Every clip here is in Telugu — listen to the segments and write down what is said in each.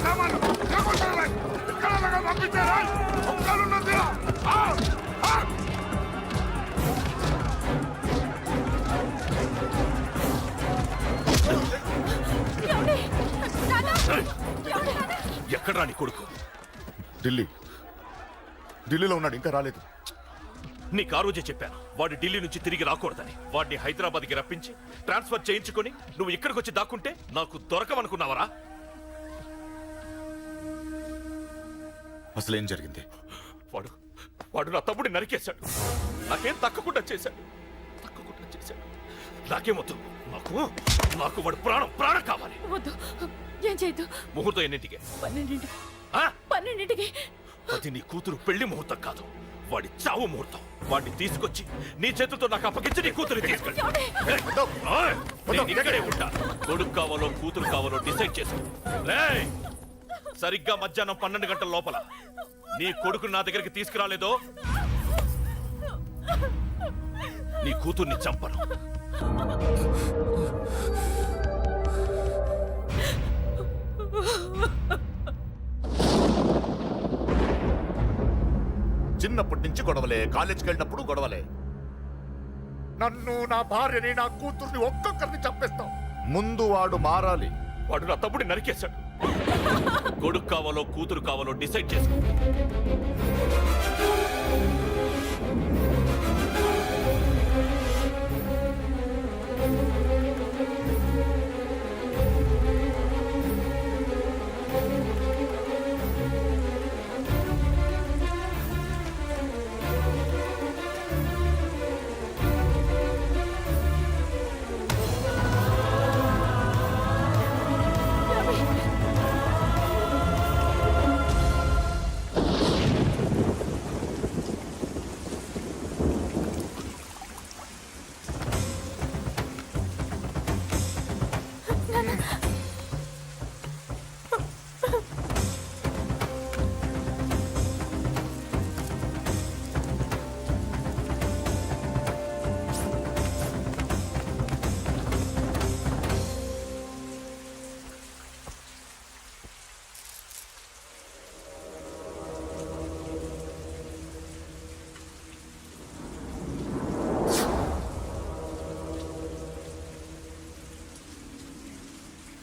సామాను పంపించారా ఒక్కలున్నది ఎక్కడ్రా నీ కొడుకు? ఢిల్లీలో ఉన్నాడు, ఇంకా రాలేదు. నీకు ఆ రోజే చెప్పాను వాడు ఢిల్లీ నుంచి తిరిగి రాకూడదని. వాడిని హైదరాబాద్కి రప్పించి ట్రాన్స్ఫర్ చేయించుకొని నువ్వు ఇక్కడికి వచ్చి దాక్కుంటే నాకు దొరకమనుకున్నావరా? అసలేం జరిగింది? వాడు నా తమ్ముడిని నరికేశాడు. నాకేం తక్కకుండా చేశాడు. నాకేమొద్దు. నాకు వాడు ప్రాణం కావాలి. వద్దు, ఏం చేయొద్దు. ముహూర్తం ఎన్నింటికి? 12ంటికి. అది నీ కూతురు పెళ్లి ముహూర్తం కాదు, వాడి చావు ముహూర్తం. వాడిని తీసుకొచ్చి నీ చేతులతో నాకు అప్పగించి నీ కూతురు తీసుకెళ్ళి ఇక్కడే ఉంటా. కొడుకు కావాలో కూతురు కావాలో డిసైడ్ చేసుకో. సరిగ్గా మధ్యాహ్నం 12 గంటల లోపల నీ కొడుకు నా దగ్గరికి తీసుకురాలేదో నీ కూతుర్ని చంపను. చిన్నప్పటి నుంచి గొడవలే, కాలేజీకి వెళ్ళినప్పుడు గొడవలే. నన్ను, నా భార్యని, నా కూతుర్ని ఒక్కొక్కరిని చంపేస్తాం. ముందు వాడు మారాలి. వాడు నా తమ్ముడిని నరికేశాడు. కొడుకు కావాలో కూతురు కావాలో డిసైడ్ చేసుకో.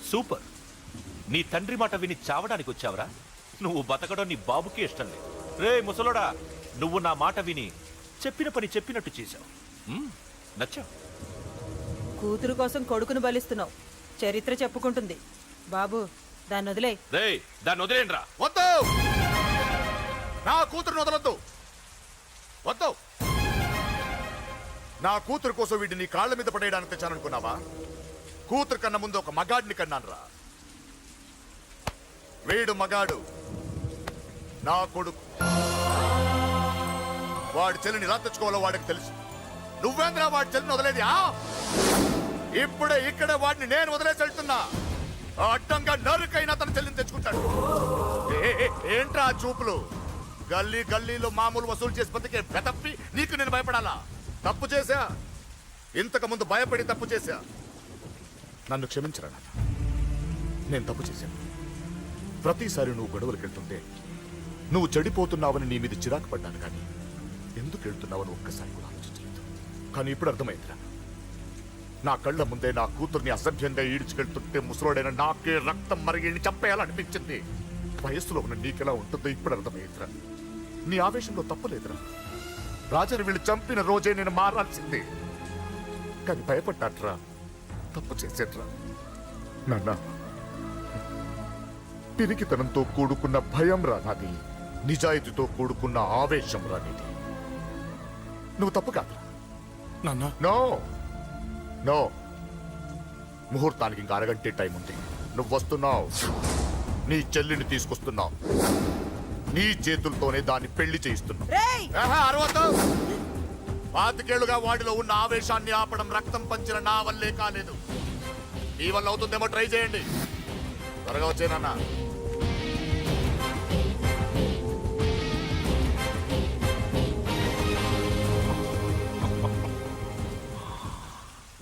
సూపర్. నీ తండ్రి మాట విని చావడానికి వచ్చావరా? నువ్వు బతకడం నీ బాబుకి ఇష్టం లేదు. రే ముసలోడా, నువ్వు నా మాట విని చెప్పిన పని చెప్పినట్టు చేశావు. నచ్చావు. కూతురు కోసం కొడుకును బలిస్తున్నావు. చరిత్ర చెప్పుకుంటుంది. బాబు, దాన్ని వదిలే. రే, దాన్ని వదిలేండ్రా. వద్దు, నా కూతురుని వదలొద్దు. వద్దు. నా కూతురు కోసం వీడిని నీ కాళ్ళ మీద పడేయడానికి తెచ్చాననుకున్నావా? కూతురు కన్నా ముందు ఒక మగాడిని కన్నాను రా. వీడు మగాడు, నా కొడుకు. వాడి చెల్లిని ఎలా తెచ్చుకోవాలో వాడికి తెలుసు. నువ్వేంద్రా వాడి చెల్లిని వదిలేది? ఇప్పుడే ఇక్కడే వాడిని నేను వదిలేసి వెళ్తున్నా. అడ్డంగా నరుకైనా తన చెల్లిని తెచ్చుకుంటాడు. ఏంట్రా చూపులు? గల్లీ గల్లీలో మామూలు వసూలు చేసి బతికే బెతప్పి నీకు నేను భయపడాలా? తప్పు చేశా, ఇంతకు ముందు భయపడి తప్పు చేశా. నన్ను క్షమించరా నాన్న, నేను తప్పు చేశాను. ప్రతిసారి నువ్వు గొడవలకు వెళ్తుంటే నువ్వు చెడిపోతున్నావని నీ మీద చిరాకు పడ్డాను, కానీ ఎందుకు వెళ్తున్నావని ఒక్కసారి కూడా ఆలోచించలేదు. కానీ ఇప్పుడు అర్థమైందిరా, నా కళ్ళ ముందే నా కూతుర్ని అసభ్యంగా ఈడ్చుకెళ్తుంటే ముసలోడైన నాకే రక్తం మరిగి చంపేయాలనిపించింది. వయస్సులో ఉన్న నీకెలా ఉంటుందో ఇప్పుడు అర్థమైందిరా. నీ ఆవేశంలో తప్పులేదురా. రాజని వీళ్ళు చంపిన రోజే నేను మారాల్సిందే, కానీ భయపడ్డాట్రా, తప్పు చేసేట్రా. నాన్న, పిరికితనంతో కూడుకున్న భయం రా నాది, నిజాయితీతో కూడుకున్న ఆవేశం రా నీది. నువ్వు తప్పు కాదురా నాన్న. నో నో, ముహూర్తానికి ఇంకా అరగంటే టైం ఉంది. నువ్వు వస్తున్నావు, నీ చెల్లిని తీసుకొస్తున్నావు, నీ చేతులతోనే దాన్ని పెళ్లి చేయిస్తున్నావు. 25 ఏళ్లుగా వాడిలో ఉన్న ఆవేశాన్ని ఆపడం రక్తం పంచిన నా వల్లే కాలేదు. ఈ వల్ల అవుతుందేమో ట్రై చేయండి. త్వరగా వచ్చేనన్నా.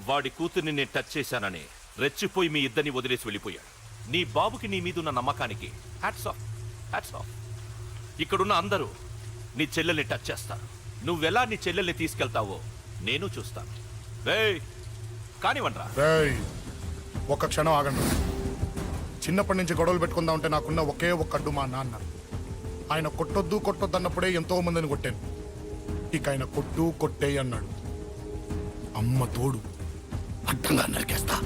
వాడి కూతుర్ని నేను టచ్ చేశానని రెచ్చిపోయి మీ ఇద్దరిని వదిలేసి వెళ్ళిపోయాడు. నీ బాబుకి నీ మీదున్న నమ్మకానికి హ్యాట్స్ ఆఫ్, హ్యాట్స్ ఆఫ్. ఇక్కడున్న అందరూ నీ చెల్లెల్ని టచ్ చేస్తారు. నువ్వెలా నీ చెల్లెల్ని తీసుకెళ్తావో నేను చూస్తాను. రేయ్ కానివ్వండ్రా. రేయ్, ఒక్క క్షణం ఆగండి. చిన్నప్పటి నుంచి గొడవలు పెట్టుకుందాం అంటే నాకున్న ఒకే ఒక్క అడ్డు మా నాన్న. ఆయన కొట్టొద్దు కొట్టొద్దు అన్నప్పుడే ఎంతో మందిని కొట్టాను. ఇక ఆయన కొట్టు కొట్టే అన్నాడు. అమ్మ తోడు అడ్డంగా నరికేస్తా.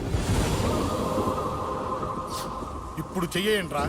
ఇప్పుడు చెయ్యేయండ్రా.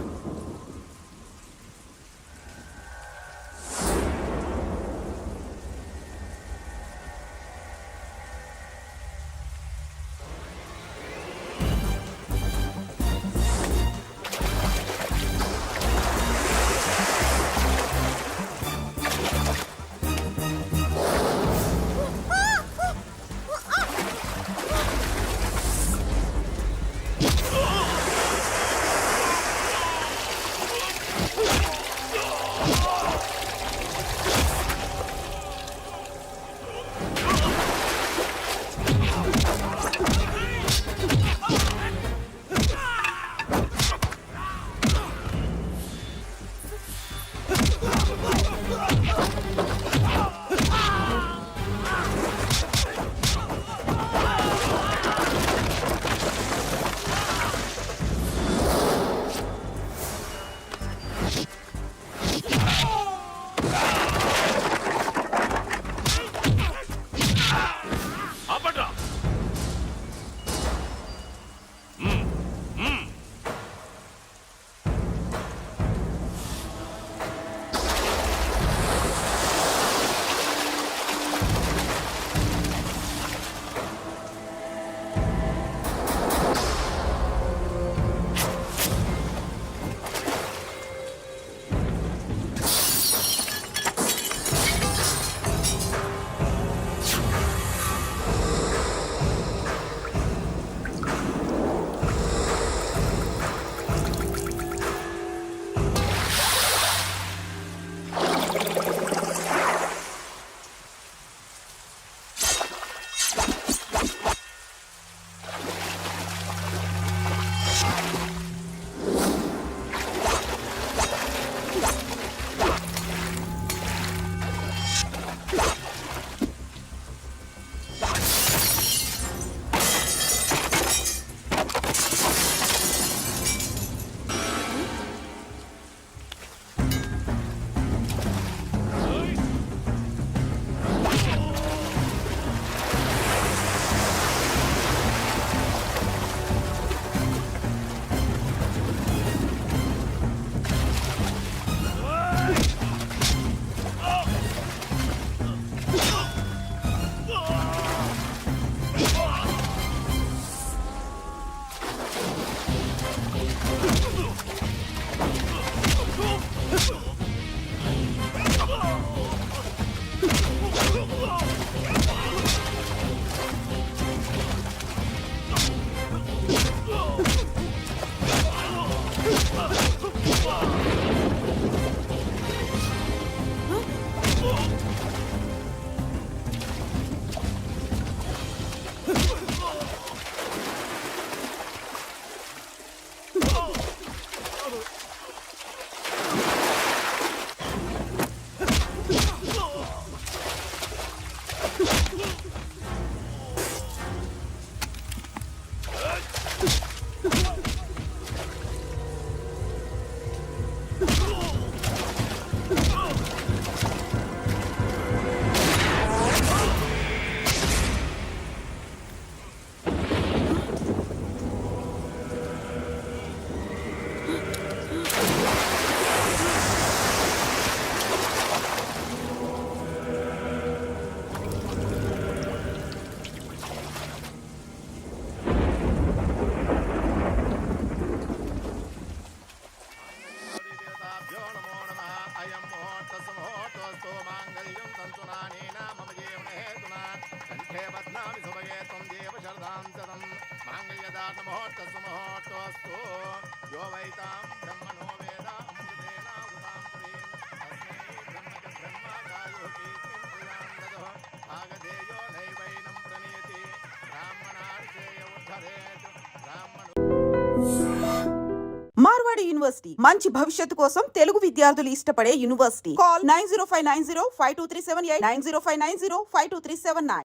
యూనివర్సిటీ. మంచి భవిష్యత్తు కోసం తెలుగు విద్యార్థులు ఇష్టపడే యూనివర్సిటీ. కాల్ 9059052378 9059052379.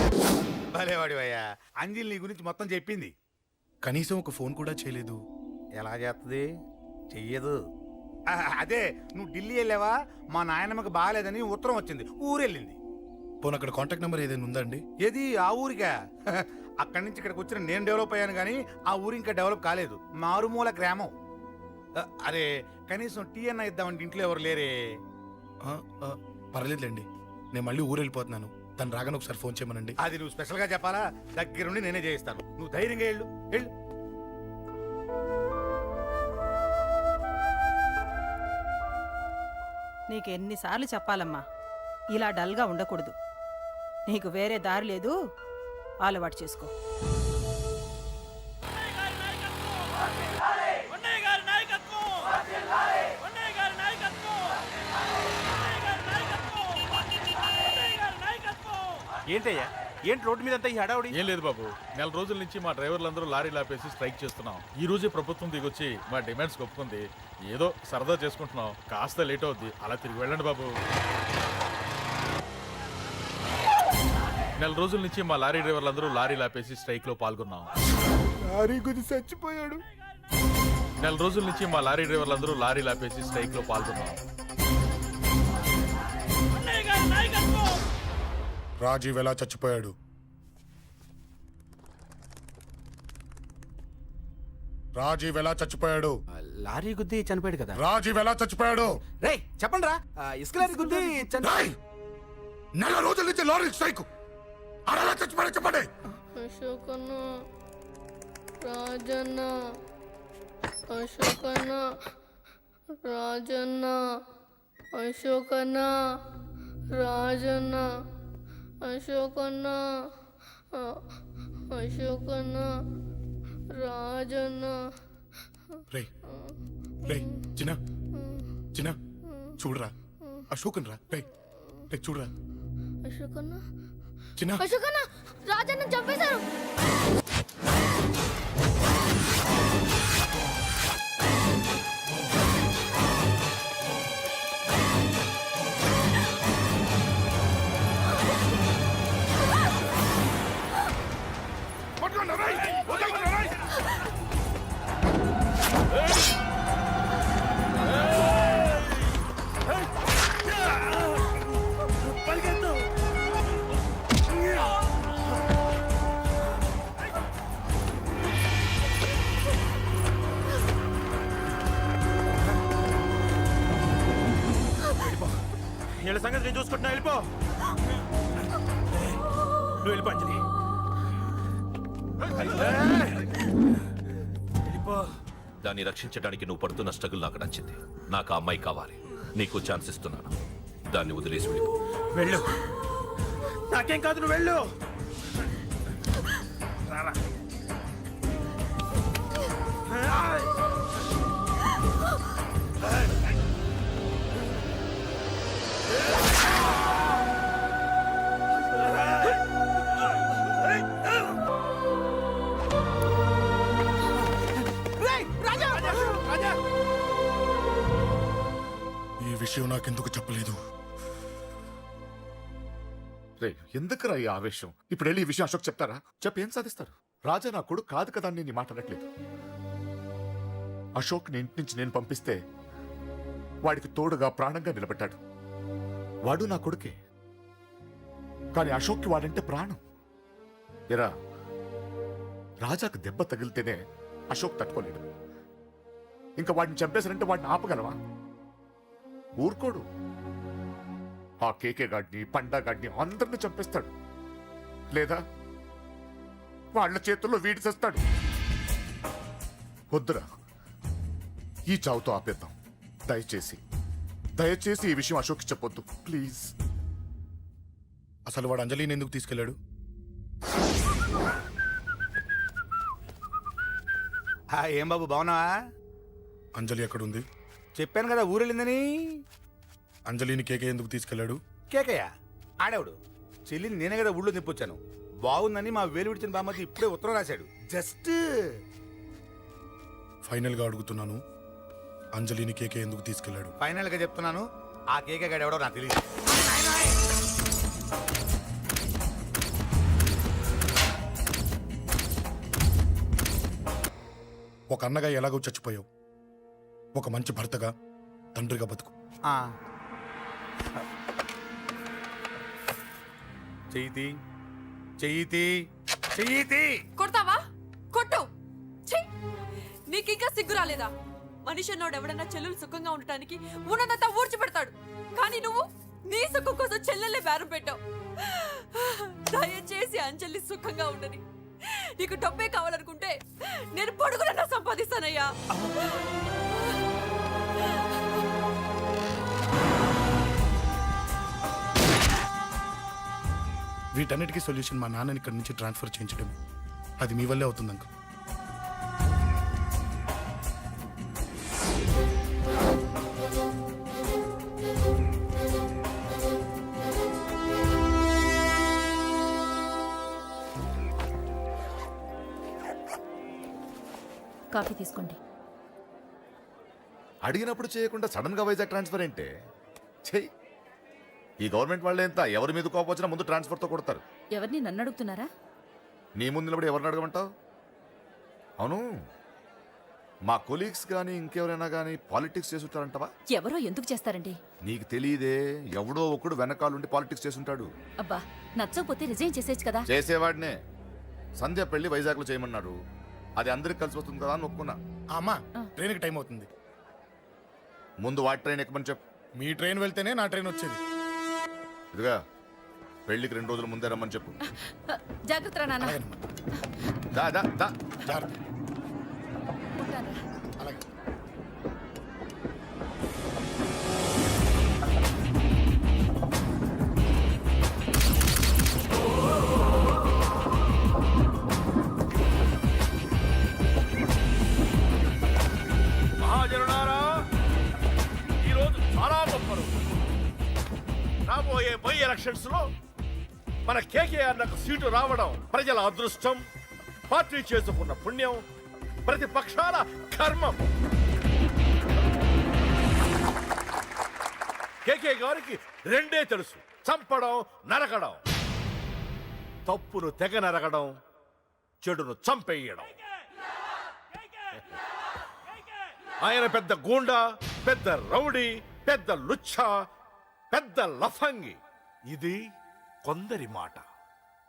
భలేవాడివయ్యా, అంజలి నీ గురించి మొత్తం చెప్పింది. కనీసం ఒక ఫోన్ కూడా చేయలేదు. ఎలా చేస్తుంది? చెయ్యదు. అదే నువ్వు ఢిల్లీ వెళ్ళావా, మా నాయనమ్మకి బాగాలేదని ఉత్తరం వచ్చింది, ఊరెళ్ళింది. పోనీ అక్కడ కాంటాక్ట్ నెంబర్ ఏదైనా ఉందా అండి? ఏది ఆ ఊరికా? అక్కడి నుంచి ఇక్కడికి వచ్చిన నేను డెవలప్ అయ్యాను కానీ ఆ ఊరు ఇంకా డెవలప్ కాలేదు, మారుమూల గ్రామం. అరే కనీసం టీ అన్న ఇద్దామంటే ఇంట్లో ఎవరు లేరే. పర్లేదులేండి, నేను మళ్ళీ ఊరు వెళ్ళిపోతున్నాను. తను రాగానే ఒకసారి ఫోన్ చేయమనండి. అది నువ్వు స్పెషల్గా చెప్పాలా? దగ్గరుండి నేనే చేయిస్తాను, నువ్వు ధైర్యంగా వెళ్ళు వెళ్ళు. నీకు ఎన్నిసార్లు చెప్పాలమ్మా, ఇలా డల్గా ఉండకూడదు. నీకు వేరే దారి లేదు, అలవాటు చేసుకో. ఏంటయ్యా, ఏంటి రోడ్డు మీద అంతా ఈ హడావుడి? ఏం లేదు బాబు, నెల రోజుల నుంచి మా డ్రైవర్లందరూ లారీలు ఆపేసి స్ట్రైక్ చేస్తున్నాం. ఈ రోజే ప్రభుత్వం దిగొచ్చి మా డిమాండ్స్ ఒప్పుకుంది. ఏదో సరదా చేసుకుంటున్నాం, కాస్త లేట్ అవుద్ది, అలా తిరిగి వెళ్ళండి బాబు. నెల రోజుల నుంచి మా లారీ డ్రైవర్లందరూ లారీలు ఆపేసి స్ట్రైక్ లో పాల్గొన్నాం. లారీ గుద్ది చచ్చిపోయాడు. నెల రోజుల నుంచి మా లారీ డ్రైవర్లందరూ లారీలు ఆపేసి స్ట్రైక్ లో పాల్గొన్నాం. రాజీవ్ ఎలా చచ్చిపోయాడు? రాజీవ్ ఎలా చచ్చిపోయాడు? లారీ గుద్ది చనిపోయాడు కదా. రాజీవ్ ఎలా చచ్చిపోయాడు? రేయ్ చెప్పండి రా, ఇసుక లారీ గుద్ది రేయ్! నెల రోజుల నుంచి లారీ స్ట్రైక్, అలా చచ్చిపోయాడు చెప్పండి. అశోకన్న, రాజన్న, అశోకన్న, రాజన్న, అశోకన్న, రాజన్న, అశోకన్న, అశోకన్న, రాజన్న. రేయ్ రేయ్ చిన్న చిన్న చూడరా, అశోకన్ రా. రేయ్ రేయ్ చూడరా అశోకన్న, చిన్న. అశోకన్న, రాజన్న చంపేశారు. వీళ్ళ సంగతి నేను చూసుకుంటున్నా, వెళ్ళిపో. నువ్వు వెళ్ళిపో అంజలి. దాన్ని రక్షించడానికి నువ్వు పడుతున్న స్ట్రగుల్ నాకు నచ్చింది. నాకు ఆ అమ్మాయి కావాలి. నీకు ఛాన్స్ ఇస్తున్నాను, దాన్ని వదిలేసి వెళ్ళిపో. వెళ్ళు, నాకేం కాదు, నువ్వు వెళ్ళు. ఈ విషయం నాకెందుకు చెప్పలేదు? రే ఎందుకురా ఈ ఆవేశం? ఇప్పుడు వెళ్ళి ఈ విషయం అశోక్ చెప్తారా? చెప్పి ఏం సాధిస్తారు? రాజా నా కొడుకు కాదు కదా అని నేను మాట్లాడట్లేదు. అశోక్ ని ఇంటి నుంచి నేను పంపిస్తే వాడికి తోడుగా ప్రాణంగా నిలబెట్టాడు. వాడు నా కొడుకే, కానీ అశోక్కి వాడంటే ప్రాణం. ఎరా, రాజాకు దెబ్బ తగిలితేనే అశోక్ తట్టుకోలేడు. ఇంకా వాడిని చంపేశారంటే వాడిని ఆపగలవా? ఊరుకోడు. ఆ కేకే గాడిని, పండా గాడిని అందరిని చంపేస్తాడు, లేదా వాళ్ళ చేతుల్లో వీడి చేస్తాడు. వద్దురా, ఈ చావుతో ఆపేద్దాం. దయచేసి దయచేసి ఈ విషయం అశోక్కి చెప్పొద్దు ప్లీజ్. అసలు వాడు అంజలిని ఎందుకు తీసుకెళ్ళాడు? ఏం బాబు బాగున్నావా? అంజలి ఎక్కడుంది? చెప్పాను కదా ఊరెళ్ళిందని. అంజలిని కేకే ఎందుకు తీసుకెళ్ళాడు? కేకయ్య ఆడేవాడు. చెల్లిని నేనే కదా ఊళ్ళో నిప్పొచ్చాను. బాగుందని మా వేలు విడిచిన బామ్మకి ఇప్పుడే ఉత్తరం రాశాడు. జస్ట్ ఫైనల్ గా అడుగుతున్నాను, అంజలిని కేకే ఎందుకు తీసుకెళ్లాడు? ఫైనల్ గా చెప్తున్నాను, ఆ కేకే గడ ఎవడో నాకు తెలియదు. ఒక అన్నగా ఎలాగో చచ్చిపోయావు, ఒక మంచి భర్తగా, తండ్రిగా బతుకు. చెయ్యితి చెయ్యితి చెయ్యితి. కొడతావా? కొట్టు. ఛీ! నీకింకా సిగ్గు రాలేదా? మనిషి అన్నోడు ఎవడన్నా చెల్లెలు సుఖంగా ఉండటానికి ఉన్నదంతా ఊడ్చి పెడతాడు, కానీ నువ్వు నీ సుఖం కోసం చెల్లెల్లే బేరం పెట్టావు. దయచేసి అంజలి సుఖంగా ఉండని. నీకు డబ్బే కావాలనుకుంటే నేను పొడుగునన్నా సంపాదిస్తానయ్యా. వీటన్నిటికీ సొల్యూషన్ మా నాన్నని ఇక్కడి నుంచి ట్రాన్స్ఫర్ చేయించడం. అది మీ వల్లే అవుతుంది అంకుల్. కాఫీ తీసుకోండి. అడిగినప్పుడు చేయకుండా సడన్ గా వైజాగ్ ట్రాన్స్ఫర్ ఏంటే? చెయ్యి. ఈ గవర్నమెంట్ వాళ్ళే ఎంత, ఎవరి మీద కోపం వచ్చినా ముందు ట్రాన్స్ఫర్తో కొడతారు. ఎవరిని నన్ను అడుగుతున్నారా? నీ ముందు నిలబడి ఎవరిని అడగమంటావు? అవును, మా కొలీగ్స్ కానీ ఇంకెవరైనా కానీ పాలిటిక్స్ చేసుంటారంటవా? ఎవరో ఎందుకు చేస్తారండి? నీకు తెలియదే, ఎవడో ఒకడు వెనకాలండి పాలిటిక్స్ చేసుంటాడు. అబ్బా, నచ్చకపోతే రిజైన్ చేసేయచ్చు కదా. చేసేవాడినే. సంధ్య పెళ్లి వైజాగ్లో చేయమన్నాడు, అది అందరికి కలిసి వస్తుంది కదా అని ఒప్పుకున్నా. అమ్మా, ట్రైన్కి టైం అవుతుంది. ముందు వాటి ట్రైన్ ఎక్కమని చెప్పు. మీ ట్రైన్ వెళ్తేనే నా ట్రైన్ వచ్చేది. ఇదిగా పెళ్లికి 2 రోజుల ముందే రమ్మని చెప్పు. జాగ్రత్త నాన్న. అలాగేనమ్మా. దా దా దా. జాగ్రత్త. అలాగే. మహాజనులారా, ఈరోజు చాలా గొప్ప రోజు. రాబోయే బై ఎలక్షన్స్ లో మన కేకేఆర్ నాకు సీటు రావడం ప్రజల అదృష్టం, పార్టీ చేసుకున్న పుణ్యం, ప్రతిపక్షాల కర్మం. కేకే గారికి రెండే తెలుసు: చంపడం, నరకడం. తప్పును తెగ నరకడం, చెడును చంపేయడం. ఆయన పెద్ద గూండా, పెద్ద రౌడీ, పెద్ద లుచ్చ, పెద్ద లఫంగి. ఇది కొందరి మాట.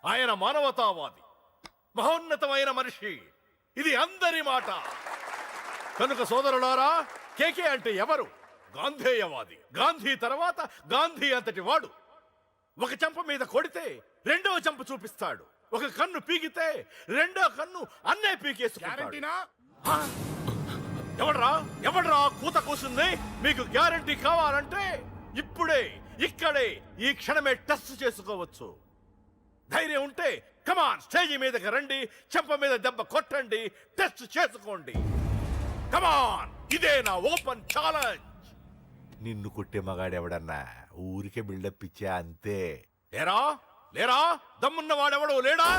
ఆయన మానవతావాది, మహోన్నతమైన మనిషి. ఇది అందరి మాట. కనుక సోదరులారా, కేకే అంటే ఎవరు? గాంధేయవాది. గాంధీ తర్వాత గాంధీ అంతటి వాడు. ఒక చెంప మీద కొడితే రెండవ చెంప చూపిస్తాడు. ఒక కన్ను పీకితే రెండో కన్ను అన్నే పీకేసుకుంటాడు. గ్యారెంటీనా? ఎవడ్రా కూత కూసింది? మీకు గ్యారంటీ కావాలంటే ఇప్పుడే, ఇక్కడే, ఈ క్షణమే టెస్ట్ చేసుకోవచ్చు. ధైర్యం ఉంటే కమాన్, స్టేజీ మీదకి రండి, చెంప మీద దెబ్బ కొట్టండి, టెస్ట్ చేసుకోండి. కమాన్, ఇదే నా ఓపెన్ ఛాలెంజ్. నిన్ను కొట్టే మగాడెవడన్నా ఊరికే బిల్డప్ ఇచ్చా అంతే. లేరా లేరా దమ్మున్న వాడెవడు లేడా?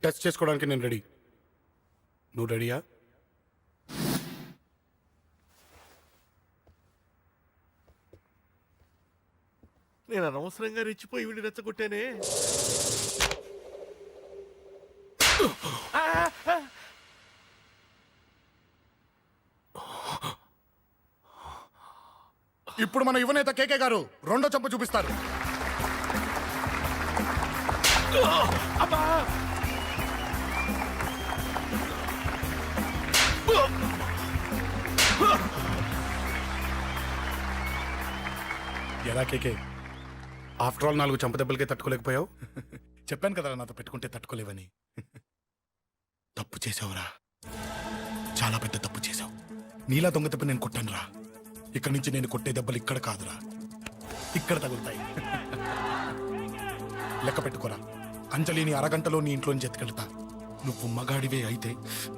టెస్ట్ చేసుకోవడానికి నేను రెడీ. నువ్వు రెడీయా? నేను అనవసరంగా రెచ్చిపోయి వీడిని రెచ్చగొట్టానే. ఇప్పుడు మన యువనేత కేకే గారు రెండో చెంప చూపిస్తారు. ఎలా కేకే, ఆఫ్టర్ ఆల్ 4 చెంప దెబ్బలకే తట్టుకోలేకపోయావు? చెప్పాను కదా నాతో పెట్టుకుంటే తట్టుకోలేవని. తప్పు చేసావురా, చాలా పెద్ద తప్పు చేసావు. నీలా దొంగ దెబ్బ నేను కొట్టానురా. ఇక్కడి నుంచి నేను కొట్టే దెబ్బలు ఇక్కడ కాదురా, ఇక్కడ తగులుతాయి. లెక్క పెట్టుకోరా, అంజలిని అరగంటలో నీ ఇంట్లోంచి ఎత్తుకెళ్తా. నువ్వు మగాడివే అయితే,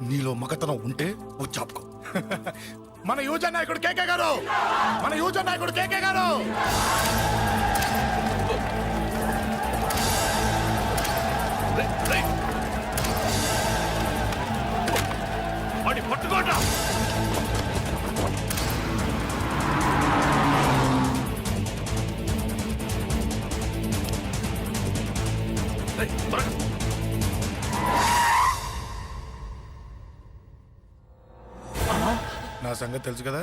నీలో మగతనం ఉంటే వచ్చాపుకో. మన యువజన నాయకుడు కేకే గారు, మన యువజన నాయకుడు కేకే గారు. వాడి పట్టుకోట. నా సంగతి తెలుసు కదా.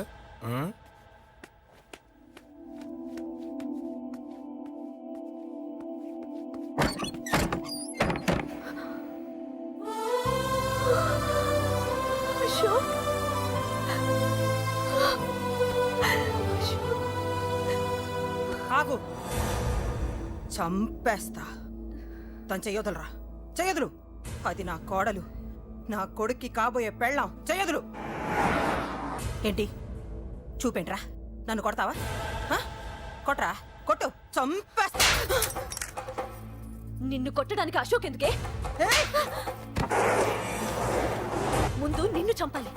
ఆగు, చంపేస్తా. తను చెయ్యొదలరా, చెయ్యదులు. అది నా కోడలు, నా కొడుక్కి కాబోయే పెళ్ళాం. చెయ్యదులు. ఏంటి చూపేంట్రా? నన్ను కొడతావా? ఆ? కొట్రా, కొట్టు, చంపేస్తా. నిన్ను కొట్టడానికి అశోక్ ఎందుకే? ముందు నిన్ను చంపాలి,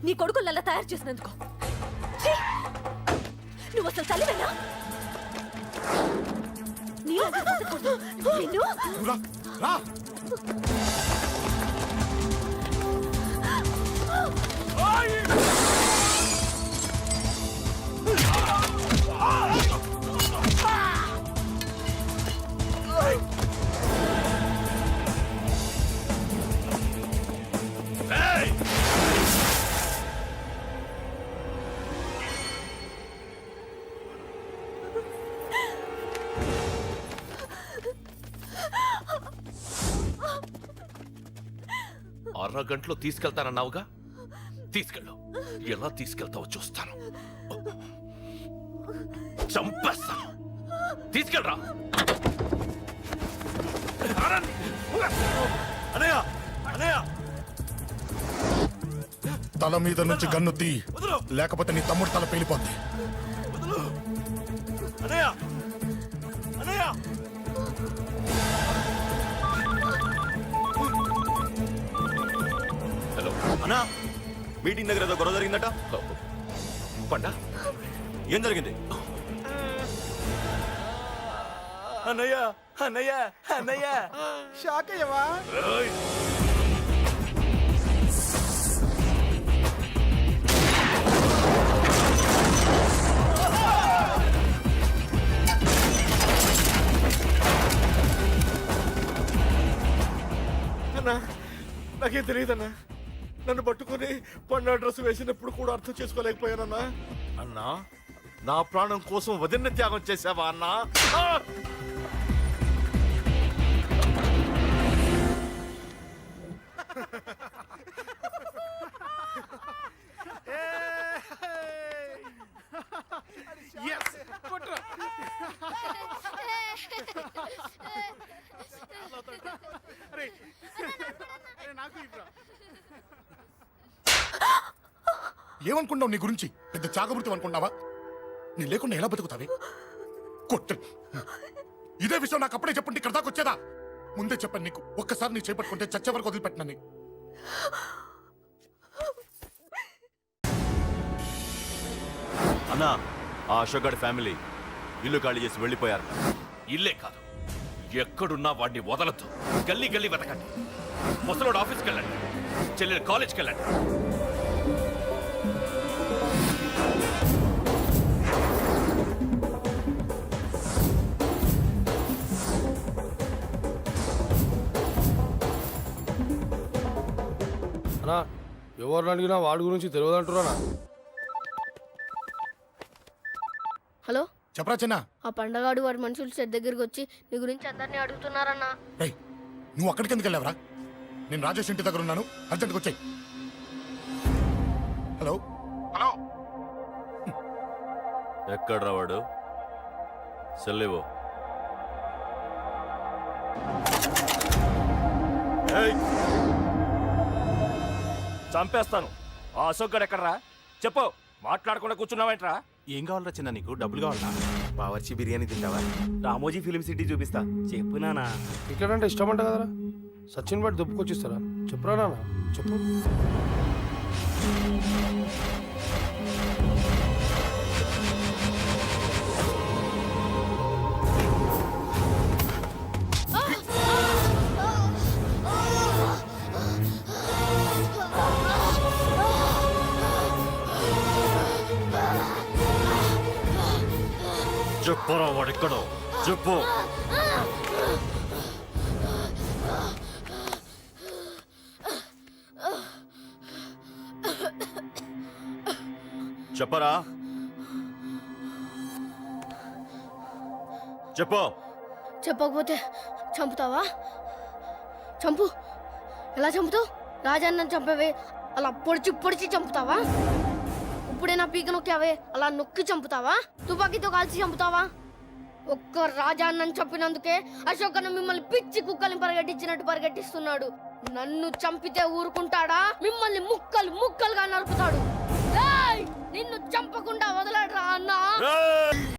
నీ కొడుకులల్లా తయారు చేసినందుకు. ఛీ! నువ్వు అసలు తల్లివేనా? నీలాగా బతకూడదు. నిన్ను రా, రా. అరగంటలో తీసుకెళ్తానన్నావుగా, తీసుకెళ్ళు. ఎలా తీసుకెళ్తావో చూస్తాను. చంపేస్తాను. తీసుకెళ్ళరా. అనయ్య, అనయ్య, తల మీద నుంచి గన్ను తీ, లేకపోతే నీ తమ్ముడు తల పేలిపోద్ది. అనయ్య, అనయ్య. హలో అన్నా, మీటింగ్ దగ్గర ఏదో గొడవ జరిగిందట. పండా, ఏం జరిగింది? అన్నయ్య, అన్నయ్య, అన్నయ్య. షాక్ అయ్యవా? అన్నా, నాకేం తెలియదన్నా. నన్ను పట్టుకుని పండు డ్రెస్ వేసినప్పుడు కూడా అర్థం చేసుకోలేకపోయానన్నా. అన్నా, నా ప్రాణం కోసం వదిన త్యాగం చేసావా అన్నా? ఏమనుకున్నావు నీ గురించి? పెద్ద చాగమృతం అనుకున్నావా? నీ లేకుండా ఎలా బతుకుతావే? కొట్ట. ఇదే విషయం నాకు అప్పుడే చెప్పండి, ఇక్కడ దాకా వచ్చేదా? ముందే చెప్పాను నీకు, ఒక్కసారి నీ చేపట్టుకుంటే చచ్చే వరకు వదిలిపెట్టినా. అన్నా, ఆ అశోక్ గారి ఫ్యామిలీ ఇల్లు ఖాళీ చేసి వెళ్ళిపోయారు. ఇల్లే కాదు, ఎక్కడున్నా వాడిని వదలద్దు. గల్లీ గల్లీ వెతకండి. ముసలోడు ఆఫీస్కి వెళ్ళండి, చెల్లెలు కాలేజ్కి వెళ్ళండి. అన్నా, ఎవరిని అడిగినా వాడి గురించి తెలియదంటున్నా. హలో, చెప్పరా చిన్న. ఆ పండగాడు వాడి మనుషులు సెట్ దగ్గరికి వచ్చి నీ గురించి అందరినీ అడుగుతున్నారన్నా. రేయ్, నువ్వు అక్కడికి ఎందుకు వెళ్ళావరా? నేను రాజేష్ ఇంటి దగ్గర ఉన్నాను, అర్జెంట్గా వచ్చాయి. Hello, hello. ఎక్కడ్రా వాడు? సెల్లివో. చంపేస్తాను. ఆ అశోక్ గడు ఎక్కడ్రా? చెప్పు మాట్లాడకుండా కూర్చున్నావేంట్రా? ఏం కావాలరా చిన్న నీకు? డబ్బులు కావాలా? బావర్చి బిర్యానీ తింటావా? రామోజీ ఫిలిం సిటీ చూపిస్తా. చెప్పు నానా. క్రికెట్ అంటే ఇష్టం అంట కదరా, సచిన్ బట్టి దుప్పుకొచ్చిస్తారా? చెప్పురా నాన్న, చెప్పు. చెప్పరా వాడెక్కడో చెప్పు. చెప్పరా, చెప్పు. చెప్పకపోతే చంపుతావా? చంపు. ఎలా చంపుతావు? రాజాన్నని చంపవే అలా పొడిచి పొడిచి చంపుతావా? ఇప్పుడైనా పీక నొక్కావే అలా నొక్కి చంపుతావా? తుపాకీతో కాల్చి చంపుతావా? ఒక్క రాజాన్నని చంపినందుకే అశోకన్న మిమ్మల్ని పిచ్చి కుక్కల్ని పరిగెట్టించినట్టు పరిగెట్టిస్తున్నాడు. నన్ను చంపితే ఊరుకుంటాడా? మిమ్మల్ని ముక్కలు ముక్కలుగా నరుకుతాడు. నిన్ను చంపకుండా వదలడరా అన్నా.